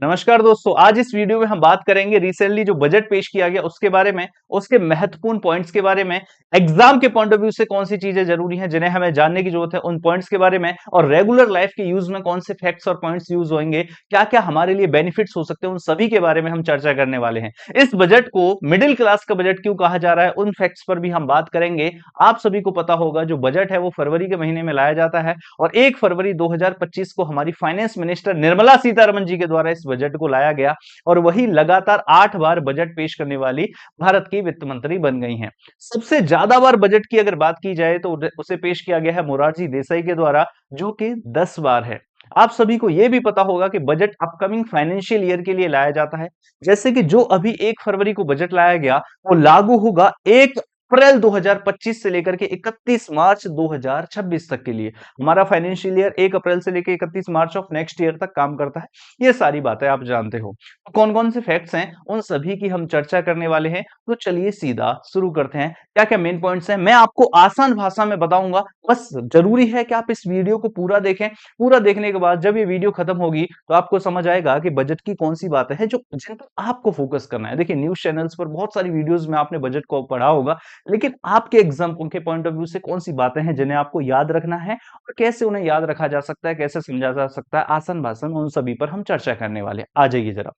नमस्कार दोस्तों, आज इस वीडियो में हम बात करेंगे रिसेंटली जो बजट पेश किया गया उसके बारे में, उसके महत्वपूर्ण पॉइंट्स के बारे में, एग्जाम के पॉइंट ऑफ व्यू से कौन सी चीजें जरूरी हैं जिन्हें हमें जानने की जरूरत है उन पॉइंट्स के बारे में, और रेगुलर लाइफ के यूज में कौन से फैक्ट्स और पॉइंट्स यूज होंगे, क्या क्या हमारे लिए बेनिफिट्स हो सकते हैं, उन सभी के बारे में हम चर्चा करने वाले हैं। इस बजट को मिडिल क्लास का बजट क्यों कहा जा रहा है, उन फैक्ट्स पर भी हम बात करेंगे। आप सभी को पता होगा जो बजट है वो फरवरी के महीने में लाया जाता है और 1 फरवरी 2025 को हमारी फाइनेंस मिनिस्टर निर्मला सीतारमण जी के द्वारा इस बजट को लाया गया और वही लगातार 8 बार बजट पेश करने वाली भारत की वित्त मंत्री बन गई हैं। सबसे ज्यादा बार बजट की अगर बात की जाए तो उसे पेश किया गया है मोरारजी देसाई के द्वारा, जो कि 10 बार है। आप सभी को यह भी पता होगा कि बजट अपकमिंग फाइनेंशियल ईयर के लिए लाया जाता है। जैसे कि जो अभी 1 फरवरी को बजट लाया गया वो लागू होगा 1 अप्रैल 2025 से लेकर के 31 मार्च 2026 तक के लिए। हमारा फाइनेंशियल ईयर 1 अप्रैल से लेकर 31 मार्च ऑफ नेक्स्ट ईयर तक काम करता है। ये सारी बातें आप जानते हो। तो कौन कौन से फैक्ट्स हैं उन सभी की हम चर्चा करने वाले हैं। तो चलिए सीधा शुरू करते हैं। क्या क्या मेन पॉइंट्स हैं मैं आपको आसान भाषा में बताऊंगा। बस जरूरी है कि आप इस वीडियो को पूरा देखें। पूरा देखने के बाद जब ये वीडियो खत्म होगी तो आपको समझ आएगा कि बजट की कौन सी बातें हैं जो जिन पर आपको फोकस करना है। देखिए, न्यूज चैनल्स पर बहुत सारी वीडियोस में आपने बजट को पढ़ा होगा, लेकिन आपके एग्जाम के पॉइंट ऑफ व्यू से कौन सी बातें हैं जिन्हें आपको याद रखना है और कैसे उन्हें याद रखा जा सकता है, कैसे समझा जा सकता है आसान भाषा में, उन सभी पर हम चर्चा करने वाले हैं। आ जाइए जरा।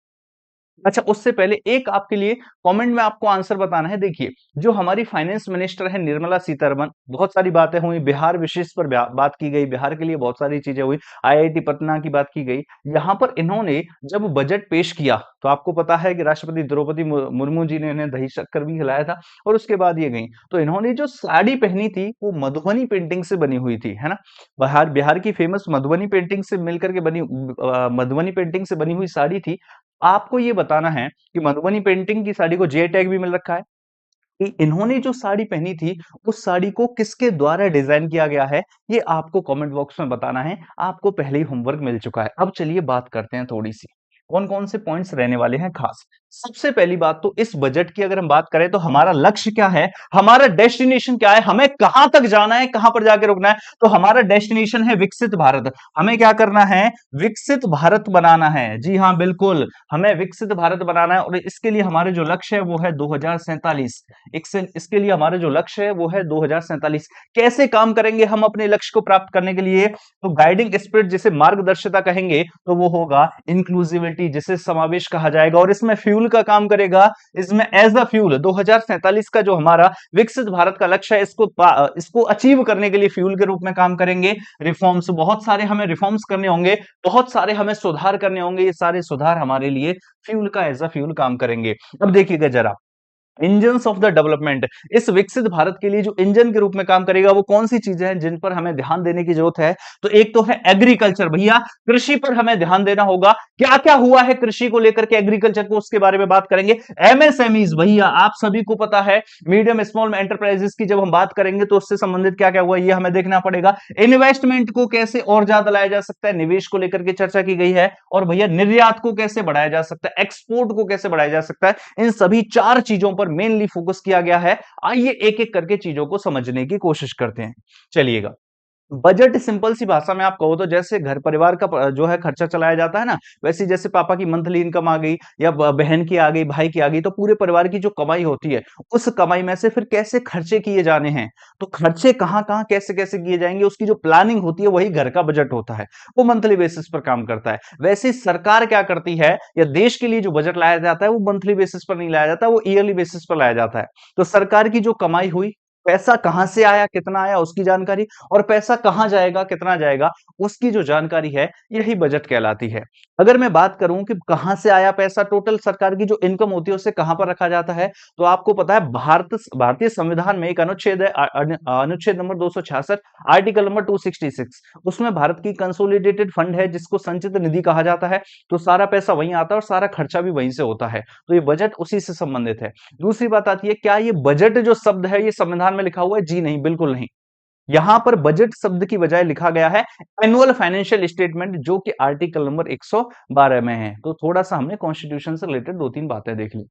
अच्छा, उससे पहले एक आपके लिए कमेंट में आपको आंसर बताना है। देखिए, जो हमारी फाइनेंस मिनिस्टर है निर्मला सीतारमण, बहुत सारी बातें हुई, बिहार विशेष पर बात की गई, बिहार के लिए बहुत सारी चीजें हुई, आईआईटी पटना की बात की गई। यहाँ पर इन्होंने जब बजट पेश किया तो आपको पता है कि राष्ट्रपति द्रौपदी मुर्मू जी ने इन्हें दही शक्कर भी खिलाया था और उसके बाद ये गई। तो इन्होंने जो साड़ी पहनी थी वो मधुबनी पेंटिंग से बनी हुई थी, है ना। बिहार बिहार की फेमस मधुबनी पेंटिंग से मिलकर के बनी मधुबनी पेंटिंग से बनी हुई साड़ी थी। आपको ये बताना है कि मधुबनी पेंटिंग की साड़ी को जे टैग भी मिल रखा है कि इन्होंने जो साड़ी पहनी थी उस साड़ी को किसके द्वारा डिजाइन किया गया है, ये आपको कमेंट बॉक्स में बताना है। आपको पहले ही होमवर्क मिल चुका है। अब चलिए बात करते हैं थोड़ी सी कौन कौन से पॉइंट्स रहने वाले हैं खास। सबसे पहली बात तो इस बजट की अगर हम बात करें तो हमारा लक्ष्य क्या है, हमारा डेस्टिनेशन क्या है, हमें कहां तक जाना है, कहां पर जाके रुकना है। तो हमारा डेस्टिनेशन है विकसित भारत। हमें क्या करना है, विकसित भारत बनाना है। जी हाँ, बिल्कुल, हमें विकसित भारत बनाना है और इसके लिए हमारे जो लक्ष्य है वो है 2047। इसके लिए हमारे जो लक्ष्य है वो है 2047। कैसे काम करेंगे हम अपने लक्ष्य को प्राप्त करने के लिए, तो गाइडिंग स्पिरिट जिसे मार्गदर्शिता कहेंगे तो वो होगा इंक्लूसिविटी जिसे समावेश कहा जाएगा, और इसमें फ्यूल का काम करेगा। इसमें एज अ फ्यूल 2047 का जो हमारा विकसित भारत का लक्ष्य है इसको अचीव करने के लिए फ्यूल के रूप में काम करेंगे रिफॉर्म्स। बहुत सारे हमें रिफॉर्म्स करने होंगे, बहुत सारे हमें सुधार करने होंगे। ये सारे सुधार हमारे लिए फ्यूल का एज अ फ्यूल काम करेंगे। अब देखिएगा जरा, इंजन्स ऑफ द डेवलपमेंट, इस विकसित भारत के लिए जो इंजन के रूप में काम करेगा वो कौन सी चीजें हैं जिन पर हमें ध्यान देने की जरूरत है। तो एक तो है एग्रीकल्चर, भैया कृषि पर हमें ध्यान देना होगा। क्या क्या हुआ है कृषि को लेकर के, एग्रीकल्चर को, उसके बारे में बात करेंगे। एमएसएमईज, भैया आप सभी को पता है मीडियम स्मॉल एंटरप्राइजेस की जब हम बात करेंगे तो उससे संबंधित क्या क्या हुआ ये हमें देखना पड़ेगा। इन्वेस्टमेंट को कैसे और ज्यादा लाया जा सकता है, निवेश को लेकर के चर्चा की गई है। और भैया निर्यात को कैसे बढ़ाया जा सकता है, एक्सपोर्ट को कैसे बढ़ाया जा सकता है। इन सभी 4 चीजों पर मेनली फोकस किया गया है। आइए एक एक करके चीजों को समझने की कोशिश करते हैं। चलिएगा, बजट सिंपल सी भाषा में आप कहो तो जैसे घर परिवार का जो है खर्चा चलाया जाता है ना, वैसे जैसे पापा की मंथली इनकम आ गई या बहन की आ गई, भाई की आ गई, तो पूरे परिवार की जो कमाई होती है उस कमाई में से फिर कैसे खर्चे किए जाने हैं, तो खर्चे कहाँ कहाँ कैसे कैसे किए जाएंगे उसकी जो प्लानिंग होती है वही घर का बजट होता है। वो मंथली बेसिस पर काम करता है। वैसे ही सरकार क्या करती है, या देश के लिए जो बजट लाया जाता है वो मंथली बेसिस पर नहीं लाया जाता, वो ईयरली बेसिस पर लाया जाता है। तो सरकार की जो कमाई हुई, पैसा कहां से आया, कितना आया, उसकी जानकारी, और पैसा कहां जाएगा, कितना जाएगा, उसकी जो जानकारी है, यही बजट कहलाती है। अगर मैं बात करूं कि कहां से आया पैसा, टोटल सरकार की जो इनकम होती है उसे कहां पर रखा जाता है, तो आपको पता है भारतीय संविधान में एक अनुच्छेद है, अनुच्छेद नंबर 266, आर्टिकल नंबर 266। उसमें भारत की कंसोलिडेटेड फंड है जिसको संचित निधि कहा जाता है। तो सारा पैसा वहीं आता है और सारा खर्चा भी वहीं से होता है। तो ये बजट उसी से संबंधित है। दूसरी बात आती है, क्या ये बजट जो शब्द है ये संविधान में लिखा हुआ है? जी नहीं, बिल्कुल नहीं। यहां पर बजट शब्द की बजाय लिखा गया है एनुअल फाइनेंशियल स्टेटमेंट, जो कि आर्टिकल नंबर 112 में है। तो थोड़ा सा हमने कॉन्स्टिट्यूशन से रिलेटेड 2-3 बातें देख ली।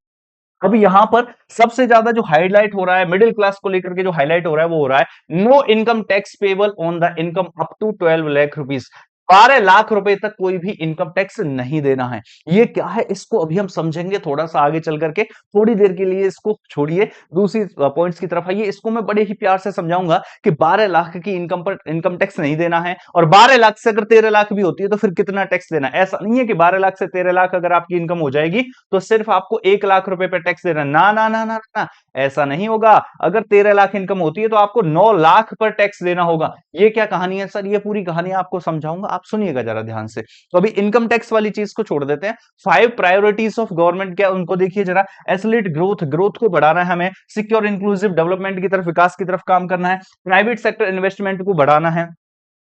अब यहां पर सबसे ज्यादा जो हाईलाइट हो रहा है मिडिल क्लास को लेकर के, जो हाईलाइट हो रहा है वो हो रहा है no income tax payable on the income up to 12 lakh rupees. 12 lakh रुपए तक कोई भी इनकम टैक्स नहीं देना है। ये क्या है इसको अभी हम समझेंगे थोड़ा सा आगे चल करके, थोड़ी देर के लिए इसको छोड़िए, दूसरी पॉइंट्स की तरफ आइए। इसको मैं बड़े ही प्यार से समझाऊंगा कि 12 लाख की इनकम पर इनकम टैक्स नहीं देना है, और 12 लाख से अगर 13 लाख भी होती है तो फिर कितना टैक्स देना है। ऐसा नहीं है कि 12 लाख से 13 लाख अगर आपकी इनकम हो जाएगी तो सिर्फ आपको 1 लाख रुपए पर टैक्स देना, ना ना ना ना ना, ऐसा नहीं होगा। अगर 13 लाख इनकम होती है तो आपको 9 लाख पर टैक्स देना होगा। ये क्या कहानी है सर? ये पूरी कहानी आपको समझाऊंगा, आप सुनिएगा जरा ध्यान से। तो अभी इनकम टैक्स वाली चीज को छोड़ देते हैं। 5 प्रायोरिटीज ऑफ गवर्नमेंट क्या उनको देखिए जरा। एसोलेट ग्रोथ, ग्रोथ को बढ़ाना है हमें, सिक्योर इंक्लूसिव डेवलपमेंट की तरफ, विकास की तरफ काम करना है, प्राइवेट सेक्टर इन्वेस्टमेंट को बढ़ाना है,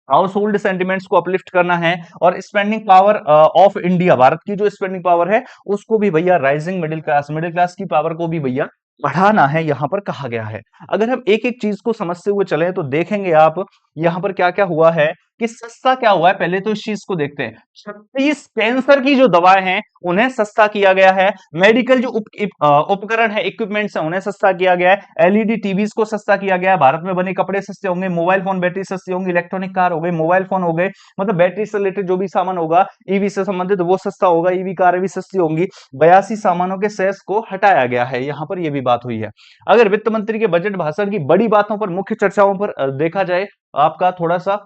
हाउस होल्ड सेंटिमेंट्स को अपलिफ्ट करना है, और spending power of India, Bharat की जो स्पेंडिंग पावर है उसको भी भैया, राइजिंग मिडिल क्लास की पावर को भी भैया बढ़ाना है, यहां पर कहा गया है। अगर हम एक एक चीज को समझते हुए चलें तो देखेंगे आप यहां पर क्या क्या हुआ है कि सस्ता क्या हुआ है। पहले तो इस चीज को देखते हैं। 36 कैंसर की जो दवाएं हैं उन्हें सस्ता किया गया है। मेडिकल जो उपकरण है, इक्विपमेंट्स है, उन्हें सस्ता किया गया है। एलईडी टीवीज को सस्ता किया गया है। भारत में बने कपड़े सस्ते होंगे, मोबाइल फोन बैटरी सस्ती होंगी, इलेक्ट्रॉनिक कार हो गए, मोबाइल फोन हो गए, मतलब बैटरी से रिलेटेड जो भी सामान होगा ईवी से संबंधित वो सस्ता होगा, ईवी कारें भी सस्ती होंगी। 82 सामानों के सेस को हटाया गया है, यहां पर यह भी बात हुई है। अगर वित्त मंत्री के बजट भाषण की बड़ी बातों पर, मुख्य चर्चाओं पर देखा जाए, आपका थोड़ा सा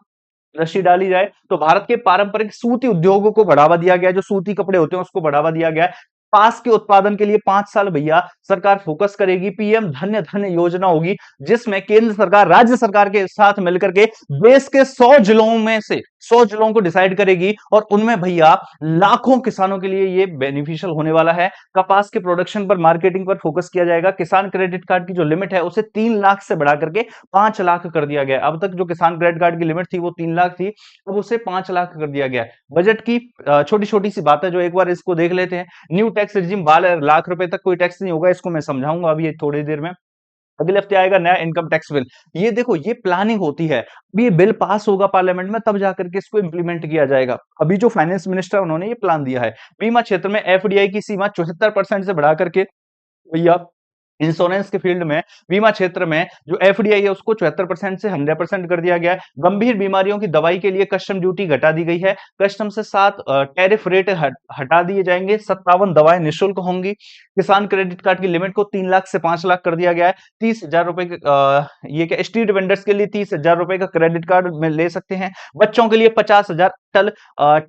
दृष्टि डाली जाए, तो भारत के पारंपरिक सूती उद्योगों को बढ़ावा दिया गया है। जो सूती कपड़े होते हैं उसको बढ़ावा दिया गया है। कपास के उत्पादन के लिए 5 साल भैया सरकार फोकस करेगी। पीएम धन्य धन्य योजना होगी जिसमें केंद्र सरकार राज्य सरकार के साथ मिलकर के देश के 100 जिलों में से 100 जिलों को डिसाइड करेगी, और उनमें भैया लाखों किसानों के लिए ये बेनिफिशियल होने वाला है। कपास के प्रोडक्शन पर, मार्केटिंग पर फोकस किया जाएगा। किसान क्रेडिट कार्ड की जो लिमिट है उसे 3 लाख से बढ़ा करके 5 लाख कर दिया गया। अब तक जो किसान क्रेडिट कार्ड की लिमिट थी वो 3 लाख थी, अब उसे 5 लाख कर दिया गया। बजट की छोटी छोटी सी बात है जो एक बार इसको देख लेते हैं। न्यू टैक्स रिजिम, 12 लाख रुपए तक कोई टैक्स नहीं होगा, इसको मैं समझाऊंगा अभी थोड़ी देर में। अगले हफ्ते आएगा नया इनकम टैक्स बिल। ये देखो, ये प्लानिंग होती है। अभी ये बिल पास होगा पार्लियामेंट में, तब जाकर के इसको इंप्लीमेंट किया जाएगा। अभी जो फाइनेंस मिनिस्टर उन्होंने ये प्लान दिया है। बीमा क्षेत्र में एफडीआई की सीमा 74% से बढ़ा करके भैया, इंश्योरेंस के फील्ड में, बीमा क्षेत्र में जो एफडीआई है उसको 74% से 100% कर दिया गया है। गंभीर बीमारियों की दवाई के लिए कस्टम ड्यूटी घटा दी गई है। कस्टम से 7 टैरिफ रेट हटा दिए जाएंगे। 57 दवाएं निःशुल्क होंगी। किसान क्रेडिट कार्ड की लिमिट को 3 लाख से 5 लाख कर दिया गया है। 30,000 रुपए ये क्या, स्ट्रीट वेंडर्स के लिए 30,000 रुपए का क्रेडिट कार्ड में ले सकते हैं। बच्चों के लिए 50,000 टल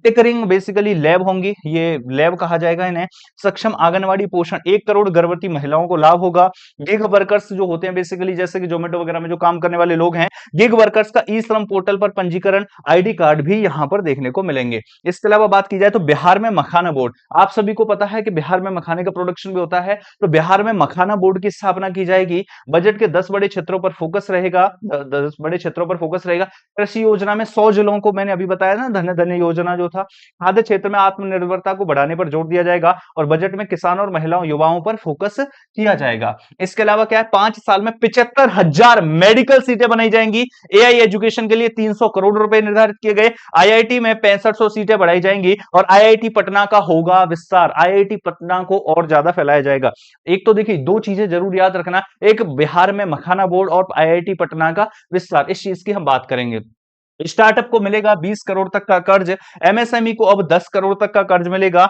टिकरिंग बेसिकली लैब होंगी, ये लैब कहा जाएगा इन्हें। सक्षम आंगनवाड़ी पोषण, 1 करोड़ गर्भवती महिलाओं को लाभ होगा। गिग वर्कर्स जो होते हैं बेसिकली, जैसे कि जोमेटो वगैरह में जो काम करने वाले लोग हैं, गिग वर्कर्स का ई श्रम पोर्टल पर पंजीकरण, आईडी कार्ड भी यहां पर देखने को मिलेंगे। इसके अलावा बात की जाए तो बिहार में मखाना बोर्ड, आप सभी को पता है कि बिहार में मखाने का प्रोडक्शन भी होता है, तो बिहार में मखाना बोर्ड की स्थापना की जाएगी। बजट के 10 बड़े क्षेत्रों पर फोकस रहेगा, 10 बड़े क्षेत्रों पर फोकस रहेगा। कृषि योजना में 100 जिलों को, मैंने अभी बताया ना, धन्य धन्य योजना जो था। खाद्य क्षेत्र में आत्मनिर्भरता को बढ़ाने पर जोर दिया जाएगा, और बजट में किसानों और महिलाओं युवाओं पर फोकस किया जाएगा। इसके अलावा क्या है, 5 साल में 75,000 मेडिकल सीटें बनाई जाएंगी। एआई एजुकेशन के लिए 300 करोड़ रुपए निर्धारित किए गए। आईआईटी में 6500 सीटें बढ़ाई जाएंगी, और आईआईटी पटना का होगा विस्तार। आईआईटी पटना को और ज्यादा फैलाया जाएगा। एक तो देखिए, 2 चीजें जरूर याद रखना, एक बिहार में मखाना बोर्ड और आईआईटी पटना का विस्तार, इस चीज की हम बात करेंगे। स्टार्टअप को मिलेगा 20 करोड़ तक का कर्ज। एमएसएमई को अब 10 करोड़ तक का कर्ज मिलेगा।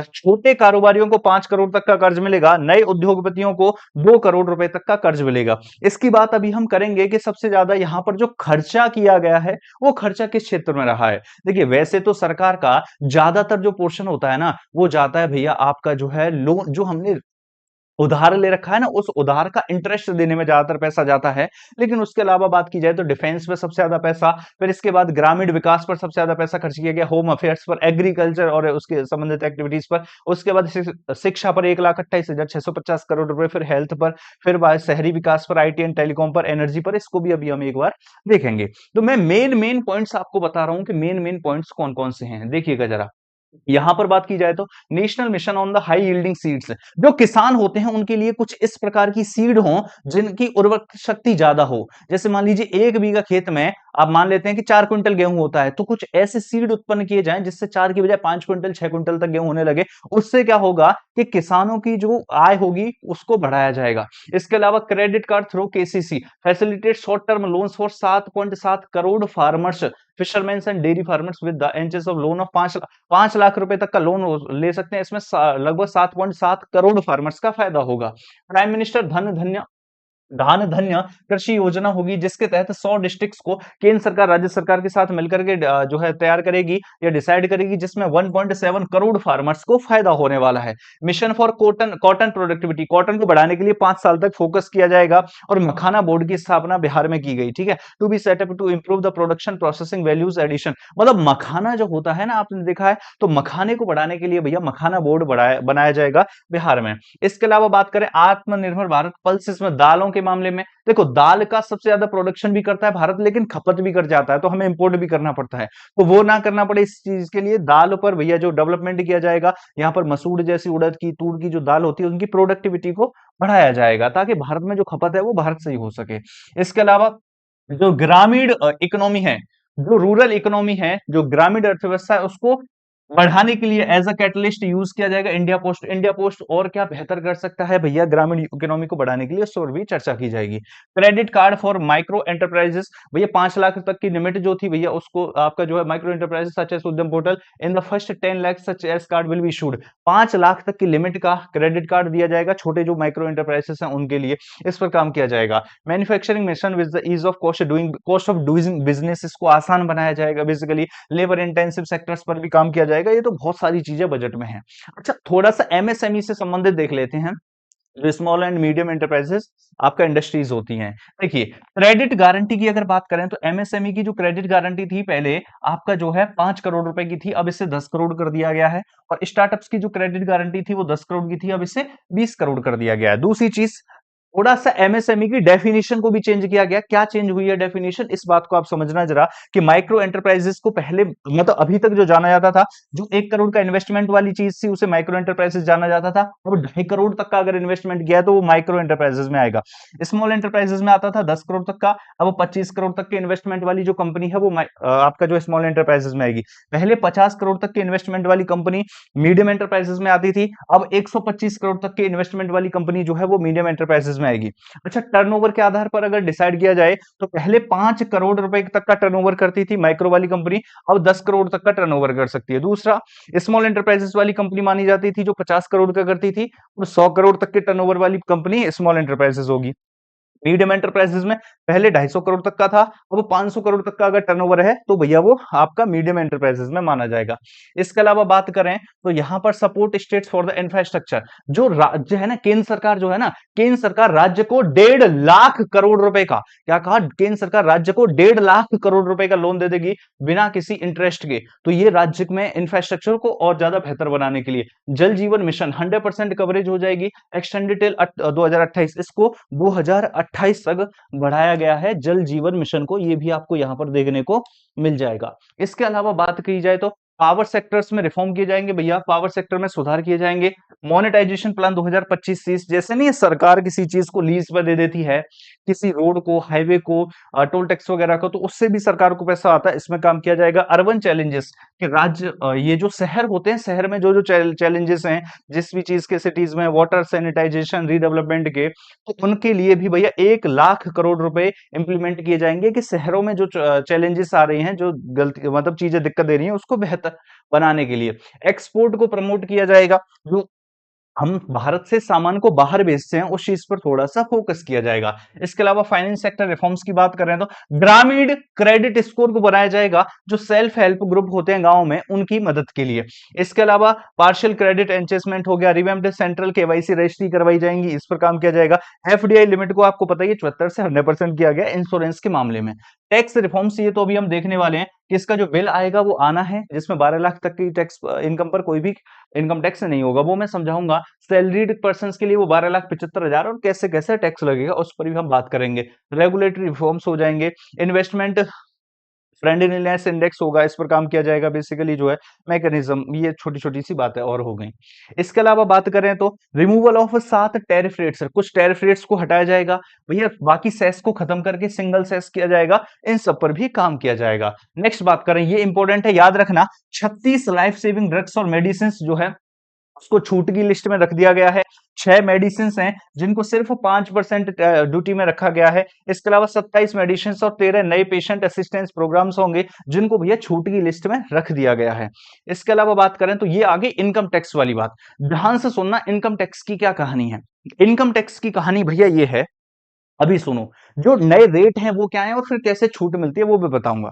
छोटे कारोबारियों को 5 करोड़ तक का कर्ज मिलेगा। नए उद्योगपतियों को 2 करोड़ रुपए तक का कर्ज मिलेगा। इसकी बात अभी हम करेंगे कि सबसे ज्यादा यहां पर जो खर्चा किया गया है वो खर्चा किस क्षेत्र में रहा है। देखिए, वैसे तो सरकार का ज्यादातर जो पोर्शन होता है ना, वो जाता है भैया आपका जो है लोन, जो हमने उधार ले रखा है ना, उस उधार का इंटरेस्ट देने में ज्यादातर पैसा जाता है। लेकिन उसके अलावा बात की जाए तो डिफेंस पे सबसे ज्यादा पैसा, फिर इसके बाद ग्रामीण विकास पर सबसे ज्यादा पैसा खर्च किया गया, होम अफेयर्स पर, एग्रीकल्चर और उसके संबंधित एक्टिविटीज पर। उसके बाद शिक्षा पर 1,28,650 करोड़ रुपए, फिर हेल्थ पर, फिर शहरी विकास पर, आईटी एंड टेलीकॉम पर, एनर्जी पर। इसको भी अभी हम एक बार देखेंगे। तो मैं मेन मेन पॉइंट्स आपको बता रहा हूं कि मेन मेन पॉइंट्स कौन कौन से हैं, देखिएगा जरा। यहां पर बात की जाए तो national mission on the high yielding seeds, जो किसान होते हैं उनके लिए कुछ इस प्रकार की सीड हो जिनकी उर्वरक शक्ति ज्यादा हो। जैसे मान लीजिए 1 बीघा खेत में आप मान लेते हैं कि 4 क्विंटल गेहूं होता है, तो कुछ ऐसे सीड उत्पन्न किए जाएं जिससे 4 की बजाय 5 क्विंटल 6 क्विंटल तक गेहूं होने लगे। उससे क्या होगा कि किसानों की जो आय होगी उसको बढ़ाया जाएगा। इसके अलावा credit card through KCC facilitate short term loans for 7.7 crore farmers, fisherman and dairy farmers with the एंचेस ऑफ लोन ऑफ 5 लाख रुपए तक का लोन ले सकते हैं। इसमें लगभग 7.7 करोड़ फार्मर्स का फायदा होगा। प्राइम मिनिस्टर धान धन्य कृषि योजना होगी, जिसके तहत 100 डिस्ट्रिक्ट्स को केंद्र सरकार राज्य सरकार के साथ मिलकर के जो है तैयार करेगी या डिसाइड करेगी, जिसमें 1.7 करोड़ फार्मर्स को फायदा होने वाला है। Mission for cotton cotton productivity, cotton को बढ़ाने के लिए 5 साल तक फोकस किया जाएगा और मखाना बोर्ड की स्थापना बिहार में की गई। ठीक है, to be setup to improve the production processing values addition, मतलब मखाना जो होता है ना, आपने देखा है, तो मखाने को बढ़ाने के लिए भैया मखाना बोर्ड बनाया जाएगा बिहार में। इसके अलावा बात करें आत्मनिर्भर भारत पल्सेस में, दालों के मामले में देखो, दाल का सबसे ज्यादा प्रोडक्शन भी करता है भारत, लेकिन खपत भी कर जाता है, तो हमें इंपोर्ट भी करना पड़ता है। तो वो ना करना पड़े, इस चीज के लिए दाल पर भैया जो डेवलपमेंट किया जाएगा, यहाँ पर मसूर जैसी उड़द की तूर की जो दाल होती है उनकी प्रोडक्टिविटी को बढ़ाया जाएगा, ताकि भारत में जो खपत है वो भारत से ही हो सके। इसके अलावा जो ग्रामीण इकोनॉमी है, जो रूरल इकोनॉमी है, जो ग्रामीण अर्थव्यवस्था है, उसको बढ़ाने के लिए एज अ कैटलिस्ट यूज किया जाएगा इंडिया पोस्ट। इंडिया पोस्ट और क्या बेहतर कर सकता है भैया ग्रामीण इकोनॉमी को बढ़ाने के लिए, उस पर भी चर्चा की जाएगी। Credit card for micro enterprises, भैया 5 लाख तक की लिमिट जो थी भैया, उसको आपका जो है माइक्रो एंटरप्राइजेस सच एस उद्यम portal in the first 10 lakh such as card will be issued, 5 lakh तक की लिमिट का क्रेडिट कार्ड दिया जाएगा छोटे जो माइक्रो एंटरप्राइजेस हैं उनके लिए। इस पर काम किया जाएगा। Manufacturing mission with the ease of cost of doing business, इसको आसान बनाया जाएगा। बेसिकली लेबर इंटेंसिव सेक्टर्स पर भी काम किया जाएगा। ये तो बहुत सारी चीजें बजट में है। अच्छा, थोड़ा सा एमएसएमई से संबंधित देख लेते हैं, जो स्मॉल एंड मीडियम एंटरप्राइजेस आपका इंडस्ट्रीज होती हैं। देखिए, क्रेडिट गारंटी की अगर बात करें तो एमएसएमई की जो क्रेडिट गारंटी थी पहले आपका जो है 5 करोड़ रुपए की थी, अब इसे 10 करोड़ कर दिया गया है। और स्टार्टअप्स की जो क्रेडिट गारंटी थी वो 10 करोड़ की थी, अब इसे 20 करोड़ कर दिया गया है। दूसरी चीज, थोड़ा सा एमएसएमई की डेफिनेशन को भी चेंज किया गया। क्या चेंज हुई है डेफिनेशन, इस बात को आप समझना जरा, कि माइक्रो एंटरप्राइजेस को पहले मतलब अभी तक जो जाना जाता था, जो 1 करोड़ का इन्वेस्टमेंट वाली चीज थी उसे माइक्रो एंटरप्राइजेस जाना जाता था। अब 2.5 करोड़ तक का अगर इन्वेस्टमेंट किया है तो वो माइक्रो एंटरप्राइजेस में आएगा। स्मॉल एंटरप्राइजेस में आता था 10 करोड़ तक का, अब वो 25 करोड़ तक के इन्वेस्टमेंट वाली जो कंपनी है वो आपका जो स्मॉल एंटरप्राइजेस में आएगी। पहले 50 करोड़ तक के इन्वेस्टमेंट वाली कंपनी मीडियम एंटरप्राइजेस में आती थी, अब 125 करोड़ तक के इन्वेस्टमेंट वाली कंपनी जो है वो मीडियम एंटरप्राइजेस में आएगी। अच्छा, टर्नओवर के आधार पर अगर डिसाइड किया जाए तो पहले 5 करोड़ रुपए तक का टर्नओवर करती थी माइक्रो वाली कंपनी, अब 10 करोड़ तक का टर्नओवर कर सकती है। दूसरा, स्मॉल एंटरप्राइजेस वाली कंपनी मानी जाती थी जो 50 करोड़ का करती थी, और 100 करोड़ तक के टर्नओवर वाली कंपनी स्मॉल एंटरप्राइजेस होगी। मीडियम एंटरप्राइजेस में पहले 250 करोड़ तक का था, अब 500 करोड़ तक का अगर टर्नओवर है तो भैया वो आपका मीडियम एंटरप्राइजेस में माना जाएगा। इसके अलावा बात करें तो यहां पर support states for the infrastructure, जो राज्य है ना, केंद्र सरकार जो है ना, केंद्र सरकार राज्य को 1.5 लाख करोड़ रुपए का, क्या कहा, केंद्र सरकार राज्य को 1.5 लाख करोड़ रुपए का लोन दे देगी बिना किसी इंटरेस्ट के। तो ये राज्य में इंफ्रास्ट्रक्चर को और ज्यादा बेहतर बनाने के लिए। जल जीवन मिशन 100% कवरेज हो जाएगी, एक्सटेंडेड टिल 2028, इसको 2028 तक बढ़ाया गया है जल जीवन मिशन को, ये भी आपको यहां पर देखने को मिल जाएगा। इसके अलावा बात की जाए तो पावर सेक्टर्स में रिफॉर्म किए जाएंगे भैया, पावर सेक्टर में सुधार किए जाएंगे। मोनेटाइजेशन प्लान 2025-30, जैसे नहीं सरकार किसी चीज को लीज पर दे देती है, किसी रोड को, हाईवे को, टोल टैक्स वगैरह को, तो उससे भी सरकार को पैसा आता है, इसमें काम किया जाएगा। अर्बन चैलेंजेस कि राज्य ये जो शहर होते हैं, शहर में जो जो चैलेंजेस हैं जिस भी चीज के, सिटीज में वाटर सैनिटाइजेशन रीडेवलपमेंट के, तो उनके लिए भी भैया 1 लाख करोड़ रुपए इंप्लीमेंट किए जाएंगे कि शहरों में जो चैलेंजेस आ रही हैं, जो गलती मतलब चीजें दिक्कत दे रही हैं, उसको बेहतर बनाने के लिए। एक्सपोर्ट को प्रमोट किया जाएगा, जो हम भारत से सामान को बाहर बेचते हैं उस चीज पर थोड़ा सा फोकस किया जाएगा। इसके अलावा फाइनेंस सेक्टर रिफॉर्म्स की बात करें तो ग्रामीण क्रेडिट स्कोर को बनाया जाएगा, जो सेल्फ हेल्प ग्रुप होते हैं गांव में उनकी मदद के लिए। इसके अलावा पार्शियल क्रेडिट एनचेसमेंट हो गया, रिवैम्प्ड सेंट्रल केवाईसी रजिस्ट्री करवाई जाएंगी, इस पर काम किया जाएगा। एफडीआई लिमिट को आपको पता है 74 से 100% किया गया इंश्योरेंस के मामले में। टैक्स रिफॉर्म्स ये तो अभी हम देखने वाले हैं कि इसका जो बिल आएगा वो आना है, जिसमें 12 लाख तक की टैक्स इनकम पर कोई भी इनकम टैक्स नहीं होगा, वो मैं समझाऊंगा। सैलरीड पर्सन के लिए वो 12,75,000 और कैसे कैसे टैक्स लगेगा उस पर भी हम बात करेंगे। रेगुलेटरी रिफॉर्म्स हो जाएंगे, इन्वेस्टमेंट फ्रेंडलीनेस इंडेक्स होगा, इस पर काम किया जाएगा। बेसिकली जो है मैकेनिज्म, ये छोटी छोटी सी बातें और हो गई। इसके अलावा बात करें तो रिमूवल ऑफ 7 टैरिफ रेट्स, कुछ टैरिफ रेट्स को हटाया जाएगा भैया, बाकी सेस को खत्म करके सिंगल सेस किया जाएगा, इन सब पर भी काम किया जाएगा। नेक्स्ट बात करें, ये इंपॉर्टेंट है, याद रखना, 36 लाइफ सेविंग ड्रग्स और मेडिसिन जो है उसको छूट की लिस्ट में रख दिया गया है। 6 मेडिसिन हैं जिनको सिर्फ 5% ड्यूटी में रखा गया है। इसके अलावा 27 मेडिसिन और 13 नए पेशेंट असिस्टेंस प्रोग्राम्स होंगे जिनको भैया छूट की लिस्ट में रख दिया गया है। इसके अलावा बात करें तो ये आगे इनकम टैक्स वाली बात, ध्यान से सुनना, इनकम टैक्स की क्या कहानी है। इनकम टैक्स की कहानी भैया ये है, अभी सुनो, जो नए रेट हैं वो क्या है और फिर कैसे छूट मिलती है वो भी बताऊंगा।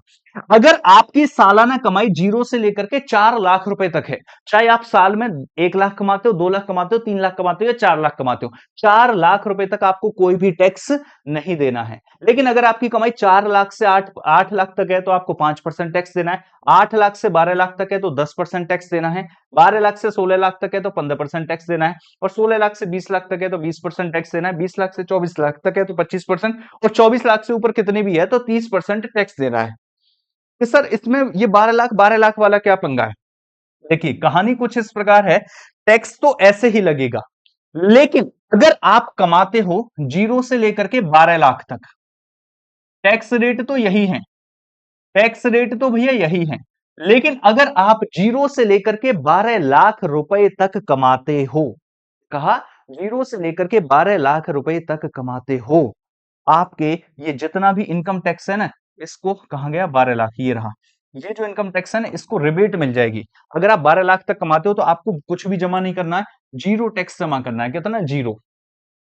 अगर आपकी सालाना कमाई 0 से लेकर के 4 लाख रुपए तक है, चाहे आप साल में 1 लाख कमाते हो, 2 लाख कमाते हो, 3 लाख कमाते हो या 4 लाख कमाते हो, 4 लाख रुपए तक आपको कोई भी टैक्स नहीं देना है। लेकिन अगर आपकी कमाई 4 लाख से 8 लाख तक है तो आपको 5% टैक्स देना है, 8 लाख से 12 लाख तक है तो 10% टैक्स देना है, 12 लाख से 16 लाख तक है तो 15% टैक्स देना है, और 16 लाख से 20 लाख तक है तो 20% टैक्स देना है, 20 लाख से 24 लाख तक है तो 25%, और 24 लाख से ऊपर कितने भी है तो 30% टैक्स देना है। कि सर इसमें ये 12 लाख वाला क्या पंगा है? देखिए कहानी कुछ इस प्रकार है, टैक्स तो ऐसे ही लगेगा, लेकिन अगर आप कमाते हो 0 से लेकर के 12 लाख तक, टैक्स रेट तो यही है, टैक्स रेट तो भैया यही है। लेकिन अगर आप 0 से लेकर के 12 लाख रुपए तक कमाते हो, कहा 0 से लेकर के 12 लाख रुपए तक कमाते हो, आपके ये जितना भी इनकम टैक्स है ना, इसको कहा गया 12 लाख, ये रहा, ये जो इनकम टैक्स है ना इसको रिबेट मिल जाएगी। अगर आप 12 लाख तक कमाते हो तो आपको कुछ भी जमा नहीं करना है, जीरो टैक्स जमा करना है, कितना, जीरो।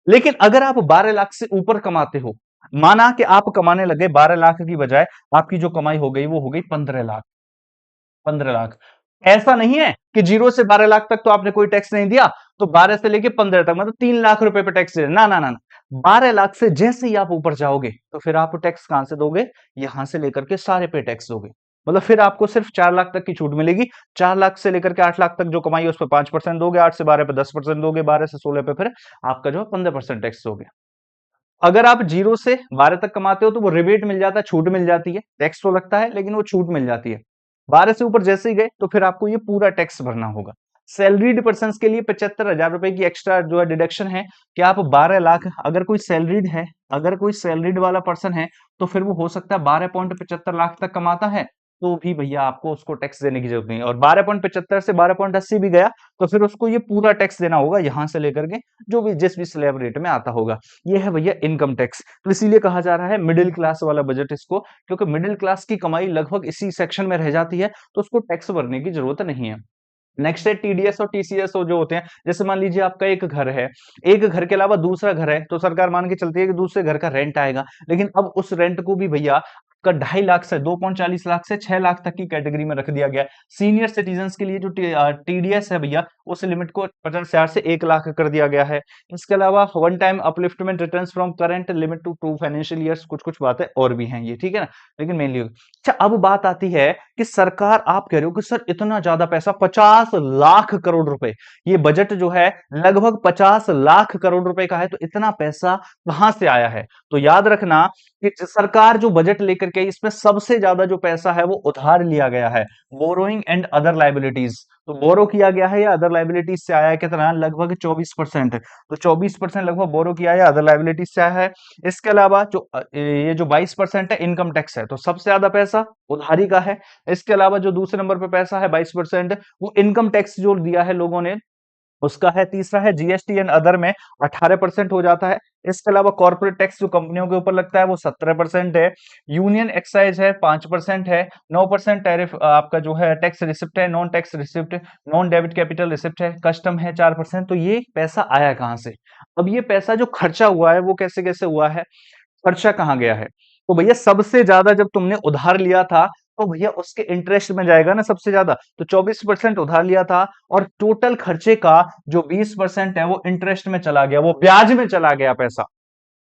लेकिन अगर आप 12 लाख से ऊपर कमाते हो, माना कि आप कमाने लगे 12 लाख की बजाय आपकी जो कमाई हो गई वो हो गई 15 लाख, 15 लाख, ऐसा नहीं है कि 0 से 12 लाख तक तो आपने कोई टैक्स नहीं दिया, तो 12 से लेके 15 तक मतलब 3 लाख रुपए पे टैक्स दे, ना ना ना ना, 12 लाख से जैसे ही आप ऊपर जाओगे तो फिर आप टैक्स कहां से दोगे, यहां से लेकर के सारे पे टैक्स दोगे। मतलब फिर आपको सिर्फ 4 लाख तक की छूट मिलेगी, 4 लाख से लेकर के 8 लाख तक जो कमाई है उस पर 5% दोगे, 8 से 12 पे 10% दोगे, 12 से 16 पे फिर आपका जो है 15% टैक्स दोगे। अगर आप 0 से 12 तक कमाते हो तो वो रिबेट मिल जाता है, छूट मिल जाती है, टैक्स तो लगता है लेकिन वो छूट मिल जाती है। 12 से ऊपर जैसे ही गए तो फिर आपको ये पूरा टैक्स भरना होगा। सैलरीड पर्सन के लिए 75,000 रुपए की एक्स्ट्रा जो है डिडक्शन है कि आप 12 लाख, अगर कोई सैलरीड है, अगर कोई सैलरीड वाला पर्सन है तो फिर वो हो सकता है 12.75 लाख तक कमाता है, तो भी भैया आपको उसको टैक्स देने की जरूरत नहीं है। और 12.75 से 12.80 भी गया तो फिर उसको ये पूरा टैक्स देना होगा, यहां से लेकर के जो भी जिस भी स्लैब रेट में आता होगा। ये है भैया इनकम टैक्स। तो इसीलिए कहा जा रहा है मिडिल क्लास वाला बजट इसको, क्योंकि मिडिल क्लास की कमाई लगभग इसी सेक्शन में रह जाती है तो उसको टैक्स भरने की जरूरत नहीं है। नेक्स्ट है टीडीएस और टीसीएस जो होते हैं, जैसे मान लीजिए आपका एक घर है, एक घर के अलावा दूसरा घर है, तो सरकार मान के चलती है कि दूसरे घर का रेंट आएगा, लेकिन अब उस रेंट को भी भैया का 2.5 लाख से 2.40 लाख से 6 लाख तक की कैटेगरी में रख दिया गया। सीनियर सिटीजन के लिए जो टीडीएस है भैया, उस लिमिट को 50,000 से 1 लाख कर दिया गया है। इसके अलावा one time upliftment returns from current limit to 2 financial years, कुछ कुछ बातें और भी हैं ये, ठीक है ना, लेकिन मेनली। अच्छा अब बात आती है कि सरकार, आप कह रहे हो कि सर इतना ज्यादा पैसा 50 लाख करोड़ रुपए, ये बजट जो है लगभग 50 लाख करोड़ रुपए का है, तो इतना पैसा कहां से आया है? तो याद रखना कि सरकार जो बजट लेकर के आई, इसमें सबसे ज्यादा जो पैसा है वो उधार लिया गया है, बोरोइंग एंड अदर लाइबिलिटीज। तो बोरो किया गया है या अदर लाइबिलिटीज से आया है, कितना, लगभग 24%। तो 24% लगभग बोरो किया है, अदर लाइबिलिटीज से आया है। इसके अलावा जो ये जो 22% है इनकम टैक्स है, तो सबसे ज्यादा पैसा उधारी का है। इसके अलावा जो दूसरे नंबर पे पैसा है 22%, वो इनकम टैक्स जो दिया है लोगों ने उसका है। तीसरा है जीएसटी एंड अदर में 18% हो जाता है। इसके अलावा कॉर्पोरेट टैक्स जो कंपनियों के ऊपर लगता है वो 17% है। यूनियन एक्साइज है 5% है। 9% टैरिफ आपका जो है टैक्स रिसिप्ट है, non tax receipt, non debit capital receipt है। कस्टम है 4%। तो ये पैसा आया कहां से? अब ये पैसा जो खर्चा हुआ है वो कैसे कैसे हुआ है, खर्चा कहाँ गया है? तो भैया सबसे ज्यादा जब तुमने उधार लिया था तो भैया उसके इंटरेस्ट में जाएगा ना सबसे ज्यादा, तो 24% उधार लिया था और टोटल खर्चे का जो 20% है वो इंटरेस्ट में चला गया, वो ब्याज में चला गया पैसा।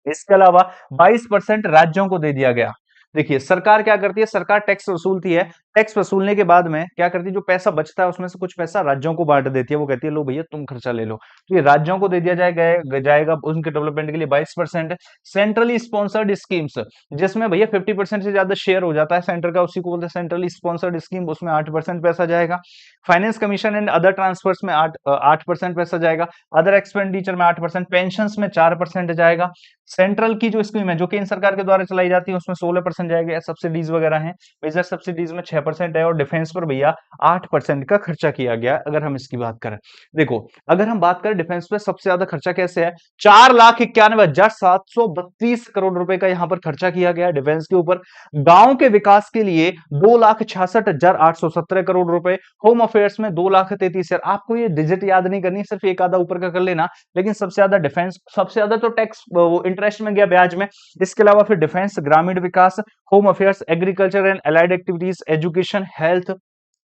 इसके अलावा 22% राज्यों को दे दिया गया। देखिए सरकार क्या करती है, सरकार टैक्स वसूलती है, टैक्स वसूलने के बाद में क्या करती है, जो पैसा बचता है उसमें से कुछ पैसा राज्यों को बांट देती है। वो कहती है लो भैया तुम खर्चा ले लो, तो ये राज्यों को दे दिया जाएगा उनके डेवलपमेंट के लिए 22%। सेंट्रली स्पॉन्सर्ड स्कीम्स, जिसमें भैया 50% से ज्यादा शेयर हो जाता है सेंटर का, उसी को बोलते हैं सेंट्रली स्पॉन्सर्ड स्कीम, उसमें 8% पैसा जाएगा। Finance commission and other transfers में 8% पैसा जाएगा। अदर एक्सपेंडिचर में 8%, पेंशन में 4% जाएगा। सेंट्रल की जो स्कीम है जो केंद्र सरकार के द्वारा चलाई जाती है उसमें 16% जाएगा। सब्सिडीज वगैरह हैं, मेजर सब्सिडीज में 6% है, और डिफेंस पर भैया 8% का खर्चा किया गया। अगर हम इसकी बात करें, देखो अगर हम बात करें डिफेंस पे सबसे ज्यादा खर्चा कैसे है, 4,91,732 करोड़ रुपए का यहां पर खर्चा किया गया है डिफेंस के ऊपर। गांव के विकास के लिए 2,66,817 करोड़ रुपए। होम अफेयर्स में 2,33,000। आपको ये डिजिट याद नहीं करनी, सिर्फ एक आधा ऊपर का कर लेना, लेकिन सबसे ज्यादा डिफेंस, सबसे ज्यादा तो टैक्स वो इंटरेस्ट में गया ब्याज में। इसके अलावा फिर डिफेंस, ग्रामीण विकास, home affairs, agriculture and allied activities, education, health,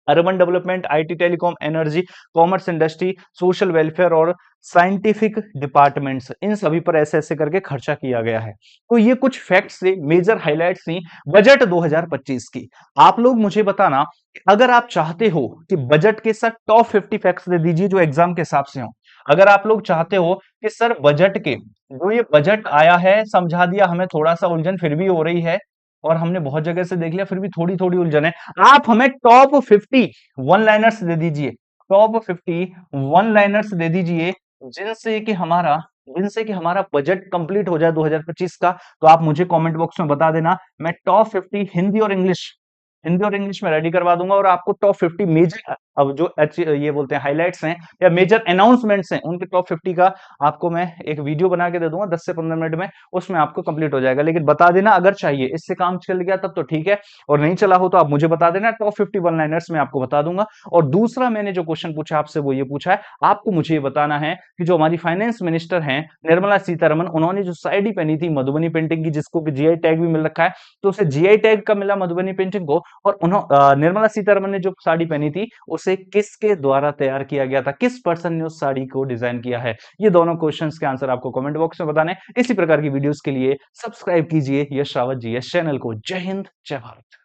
urban development, IT, telecom, energy, commerce, industry, social welfare और साइंटिफिक डिपार्टमेंट्स, इन सभी पर ऐसे ऐसे करके खर्चा किया गया है। तो ये कुछ फैक्ट्स से मेजर हाइलाइट्स थी बजट 2025 की। आप लोग मुझे बताना, अगर आप चाहते हो कि बजट के सर टॉप 50 फैक्ट्स दे दीजिए जो एग्जाम के हिसाब से हो। अगर आप लोग चाहते हो कि सर बजट के, जो ये बजट आया है समझा दिया, हमें थोड़ा सा उलझन फिर भी हो रही है और हमने बहुत जगह से देख लिया फिर भी थोड़ी थोड़ी उलझन है, आप हमें टॉप 50 वन लाइनर्स दे दीजिए। टॉप 50 वन लाइनर्स दे दीजिए जिनसे कि हमारा जिनसे कि हमारा बजट कंप्लीट हो जाए 2025 का। तो आप मुझे कमेंट बॉक्स में बता देना, मैं टॉप 50 हिंदी और इंग्लिश में रेडी करवा दूंगा, और आपको टॉप 50 मेजर, अब जो ये बोलते हैं हाइलाइट्स हैं या मेजर अनाउंसमेंट्स हैं, उनके टॉप 50 का आपको मैं एक वीडियो बना के दे दूंगा 10 से 15 मिनट में, उसमें आपको कंप्लीट हो जाएगा। लेकिन बता देना अगर चाहिए, इससे काम चल गया तब तो ठीक है, और नहीं चला हो तो आप मुझे बता देना, टॉप 50 वन लाइनर्स में आपको बता दूंगा। और दूसरा मैंने जो क्वेश्चन पूछा आपसे वो ये पूछा है, आपको मुझे ये बताना है कि जो हमारी फाइनेंस मिनिस्टर हैं निर्मला सीतारमन, उन्होंने जो साड़ी पहनी थी मधुबनी पेंटिंग की, जिसको जीआई टैग भी मिल रखा है, तो उसे जीआई टैग का मिला मधुबनी पेंटिंग को, और निर्मला सीतारमन ने जो साड़ी पहनी थी उसे किसके द्वारा तैयार किया गया था, किस पर्सन ने उस साड़ी को डिजाइन किया है। ये दोनों क्वेश्चंस के आंसर आपको कमेंट बॉक्स में बताने। इसी प्रकार की वीडियोस के लिए सब्सक्राइब कीजिए यश रावत जीएस चैनल को। जय हिंद, जय भारत।